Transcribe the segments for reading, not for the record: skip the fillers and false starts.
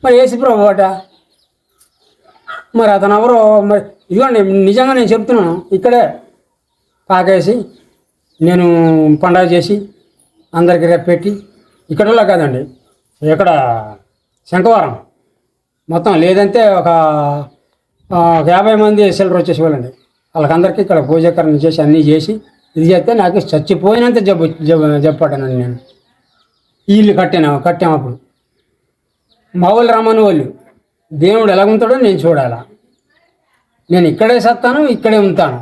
మరి యేసు ప్రభు అట. మరి అతను ఎవరో మరి ఇదిగోండి నిజంగా నేను చెప్తున్నాను. ఇక్కడే పాకేసి నేను పండగ చేసి అందరికి రేపు పెట్టి ఇక్కడలా కాదండి, ఇక్కడ శంఖవరం మొత్తం లేదంటే ఒక 50 మంది సిల్లర్ వచ్చేసేవాళ్ళండి. వాళ్ళకందరికీ ఇక్కడ పూజకరణ చేసి అన్నీ చేసి ఇది చేస్తే నాకు చచ్చిపోయినంత చెప్పాడనండి. నేను ఇల్లు కట్టాము అప్పుడు మా వాళ్ళు రమ్మని వాళ్ళు దేవుడు ఎలాగుంటాడో నేను చూడాలా, నేను ఇక్కడే సత్తాను ఇక్కడే ఉంటాను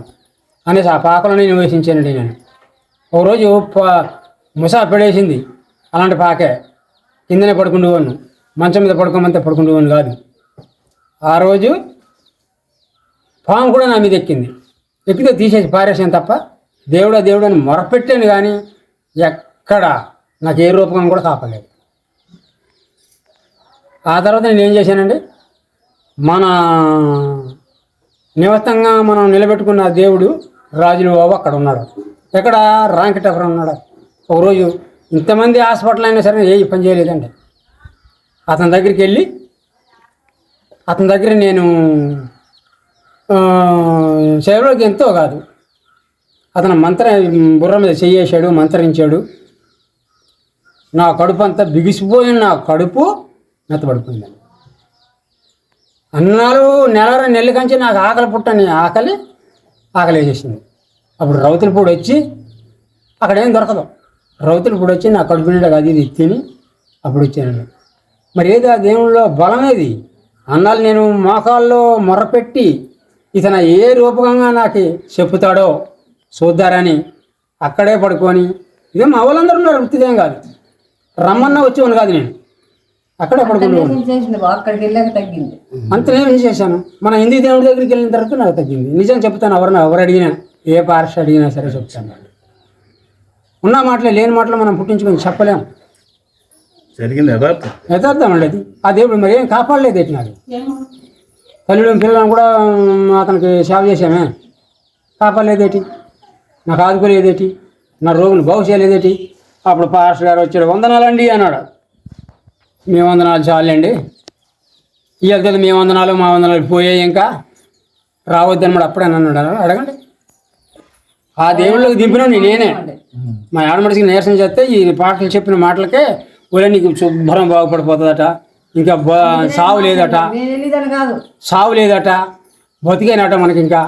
అనేసి ఆ పాకలో నివసించానండి. నేను ఒకరోజు ముసా పెడేసింది, అలాంటి పాకే కిందనే పడుకుండేవాడిని, మంచం మీద పడుకోమంటే పడుకుండేవాడిని కాదు. ఆ రోజు పాము కూడా నా మీద ఎక్కితే తీసేసి పారేసాను తప్ప దేవుడు అని మొరపెట్టాను కానీ ఎక్కడ నాకు ఏ రూపకం కూడా కాపలేదు. ఆ తర్వాత నేను ఏం చేశానండి, మన నివస్తంగా మనం నిలబెట్టుకున్న దేవుడు రాజుల బాబు అక్కడ ఉన్నాడు. ఎక్కడ రాంకిటపురం ఉన్నాడు. ఒకరోజు ఇంతమంది హాస్పిటల్ అయినా సరే ఏ పని చేయలేదండి. అతని దగ్గరికి వెళ్ళి అతని దగ్గర నేను సేవలోకి ఎంతో కాదు, అతను బుర్ర మీద చెయ్యేశాడు, మంత్రించాడు. నా కడుపు అంతా బిగిసిపోయిన నా కడుపు మెత్తబడిపోయిందండి. అన్నాళ్ళు నెల కంచి నాకు ఆకలి పుట్టని ఆకలి వేసేసింది. అప్పుడు రౌతులపూడి వచ్చి అక్కడేం దొరకదు, రౌతులపూడి వచ్చి నా కడుపు నిండా అది ఇది తిని అప్పుడు వచ్చానండి. మరి ఏది ఆ దేవుళ్ళలో బలమేది అన్నాళ్ళు నేను మోకాల్లో మొర్రపెట్టి ఇతను ఏ రూపకంగా నాకు చెప్పుతాడో చూద్దారని అక్కడే పడుకొని, ఇదే మా వాళ్ళందరూ ఉన్నారు, వృత్తిదేం కాదు, రమ్మన్నా వచ్చేవాను కాదు, నేను అక్కడే పడుకున్నాను. అంత నేను చేశాను. మన హిందీ దేవుడి దగ్గరికి వెళ్ళిన తర్వాత నాకు తగ్గింది. నిజం చెప్తాను, ఎవరు అడిగినా ఏ పార్ష అడిగినా సరే చెప్తాను. ఉన్న మాటలే, లేని మాటలు మనం పుట్టించుకొని చెప్పలేము. జరిగింది యథార్థం అండి అది. ఆ దేవుడు మరి ఏం కాపాడలేదు ఎట్టి నాకు. పిల్లలను కూడా అతనికి సేవ చేశామే, కాపాడలేదేటి, నాకు ఆదుకోలేదేటి, నా రోగులు బాగు చేయలేదేటి. అప్పుడు పాస్టర్ గారు వచ్చాడు, వందనాలండి అన్నాడు. మీ వందనాలు చాలండి, ఇవాళ కదా మీ వందనాలు మా వందనాలు పోయాయి, ఇంకా రావద్దనమాట. అప్పుడే అన్నాడు. అడగండి, ఆ దేవుళ్ళకి దింపినా నేనే. మా ఆడమడికి నీరసం చేస్తే ఈ పాటలు చెప్పిన మాటలకే ఒలే నీకు శుభ్రం బాగుపడిపోతుందట, ఇంకా సావు లేదట, బతికేనట మనకి. ఇంకా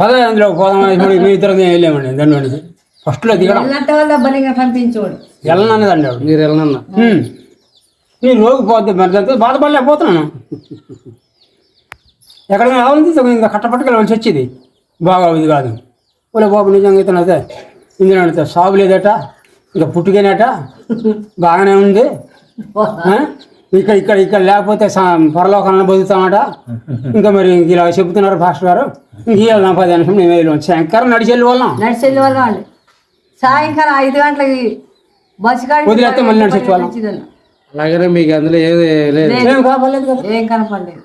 పదవి అందులో పోదామని మీ ఇద్దరు వెళ్ళామండి. దానిలోనికి ఫస్ట్లో దిగడం వెళ్ళనన్నదండి ఆవిడ. మీరు వెళ్ళనన్నా నేను రోగి పోతే బాధపడలేకపోతున్నాను. ఎక్కడికైనా రావాలి ఇంకా కట్టపట్టుకెళ్ళవలసి వచ్చేది, బాగోది కాదు. ఒలే బాబు నిజంగా ఇతను అదే ఇందులో అడితే సాగు లేదట, ఇంకా పుట్టుకేనట, బాగానే ఉంది, ఇక్కడ లేకపోతే పరలోకాలను బతుకుతామట. ఇంకా మరి ఇలా చెబుతున్నారు పాస్టర్ గారు. ఇంక నా 10 నిమిషం మేము వెళ్ళాం. శంకరం నడిచెళ్ళి వాళ్ళం అండి. సాయంకాలం 5 గంటలకి బస్సు వదిలేస్తే మళ్ళీ నడిచేసి వాళ్ళం. అలాగనే మీకు అందులో ఏం కాపాడలేదు కదా, ఏం కనపడలేదు.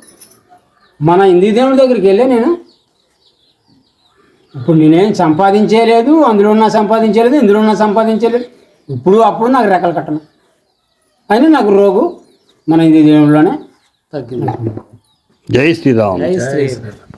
మన హిందీ దేవుడి దగ్గరికి వెళ్ళే నేను ఇప్పుడు నేనేం సంపాదించలేదు, అందులో ఉన్న సంపాదించలేదు, ఇందులో ఉన్న సంపాదించలేదు. ఇప్పుడు అప్పుడు నాకు రెక్కలు కట్టను అయినా నాకు రోగు మన హిందీ దేవుళ్ళలోనే తగ్గింది. జై శ్రీరామ్. జై శ్రీరామ్.